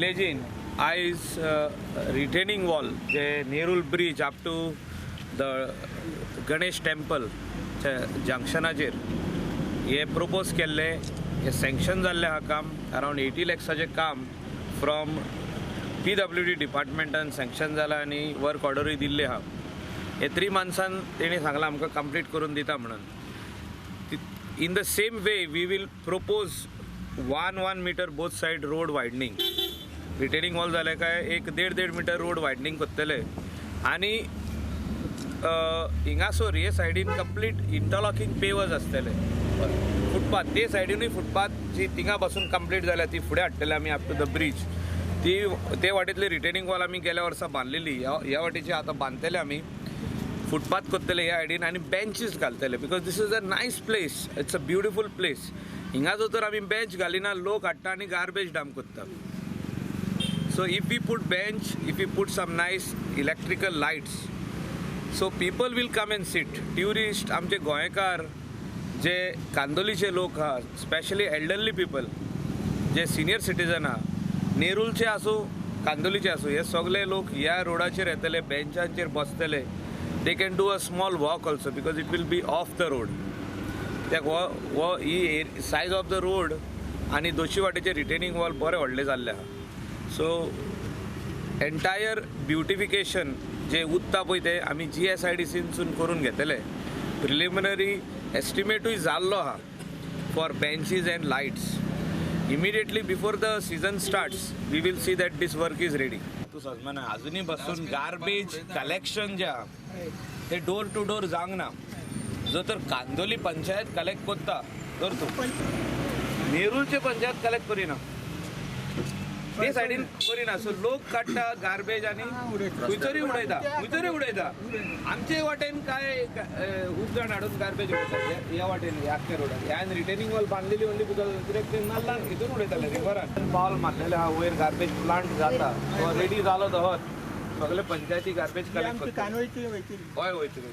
विलेजीन आयज retaining wall जे Nerul bridge up to the Ganesh temple जंक्शनाचेर हे प्रोपोज केल्ले, हे सँक्शन जाल्लें हा काम. अरावंड 80 लॅक्साचें काम फ्रॉम PWD डिपार्टमेंटान सँक्शन जालां आनी वर्क ऑर्डरूय दिल्ली हा. हे 3 मंथ्सान तेणी सांगलां आमकां कंप्लीट करून दिता म्हणून. In the same way we will propose 1 metre both side road widening. Retaining wall जाले काय 1.5 मीटर रोड वायडनिंग करतले आनी हिंगासोर हे सायडीन कंप्लीट इंटरलॉकिंग पेवर्स आसतले. फुटपाथ ते सायडीनूय फुटपाथ जी थिंगा बसून कंप्लीट जाल्या ती फुडें हाडटले आमी अप टू द ब्रिज. ते वाटेंतली रिटेनिंग वॉल आमी गेल्या वर्सा बांदलेली, ह्या वाटेची आतां बांदतले आमी. फुटपाथ करतले ह्या सायडीन आनी बेंचीस घालतले because this is a nice place, it's a beautiful place. हिंगा जो तर आमी बेंच घालिना लोक हाडटा आनी गार्बेज डंप करता. So if we put bench, if we put some nice electrical lights, so people will come and sit. Tourist, आमचे गोंयकार जे कांदोलीचे लोक हा, स्पेशली एल्डरली पीपल जे सिनियर सिटीजन हा, नेरूलचे आसूं कांदोलीचे आसूं, हे सगळे लोक ह्या रोडाचेर येतले, बेंचांचेर बसतले. They can do a small walk also because it will be off the road. त्याक हो ही सायज ऑफ द रोड आनी दोशी वाटेचे रिटेनिंग वॉल बरे व्हडले जाल्ले आहा. सो एंटायर ब्युटिफिकेशन जे उत्ता पळय ते आमी GSIDCसून करून घेतले. प्रिलिमिनरी एस्टिमेटूय जाल्लो आहा for benches and lights. Immediately before the season starts we will see that this work is ready. तूं समजना अजुनूय बसून गार्बेज कलेक्शन जे आहा ते डोर टू डोर जावंक ना. जो तर कांदोली पंचायत कलेक्ट करता तर तूं नेरूलचे पंचायत कलेक्ट करिना, ते सायडीन करिना. सो लोक काडटा गार्बेज आनी खंयतरी उडयता. आमचे वाटेन काय खूब जाण हाडून गार्बेज उडयता ह्या वाटेन आख्या रोडार. ह्यान रिटेनिंग वॉल बांदलेली ओन्ली बिकॉज कित्याक ते नाल्लान हितून उडयताले रिवरान. बॉल मारलेले हा वयर गार्बेज प्लांट जाता, तो रेडी जालो दवर सगळे पंचायती गार्बेज कलेक्ट करता. हय वयतली.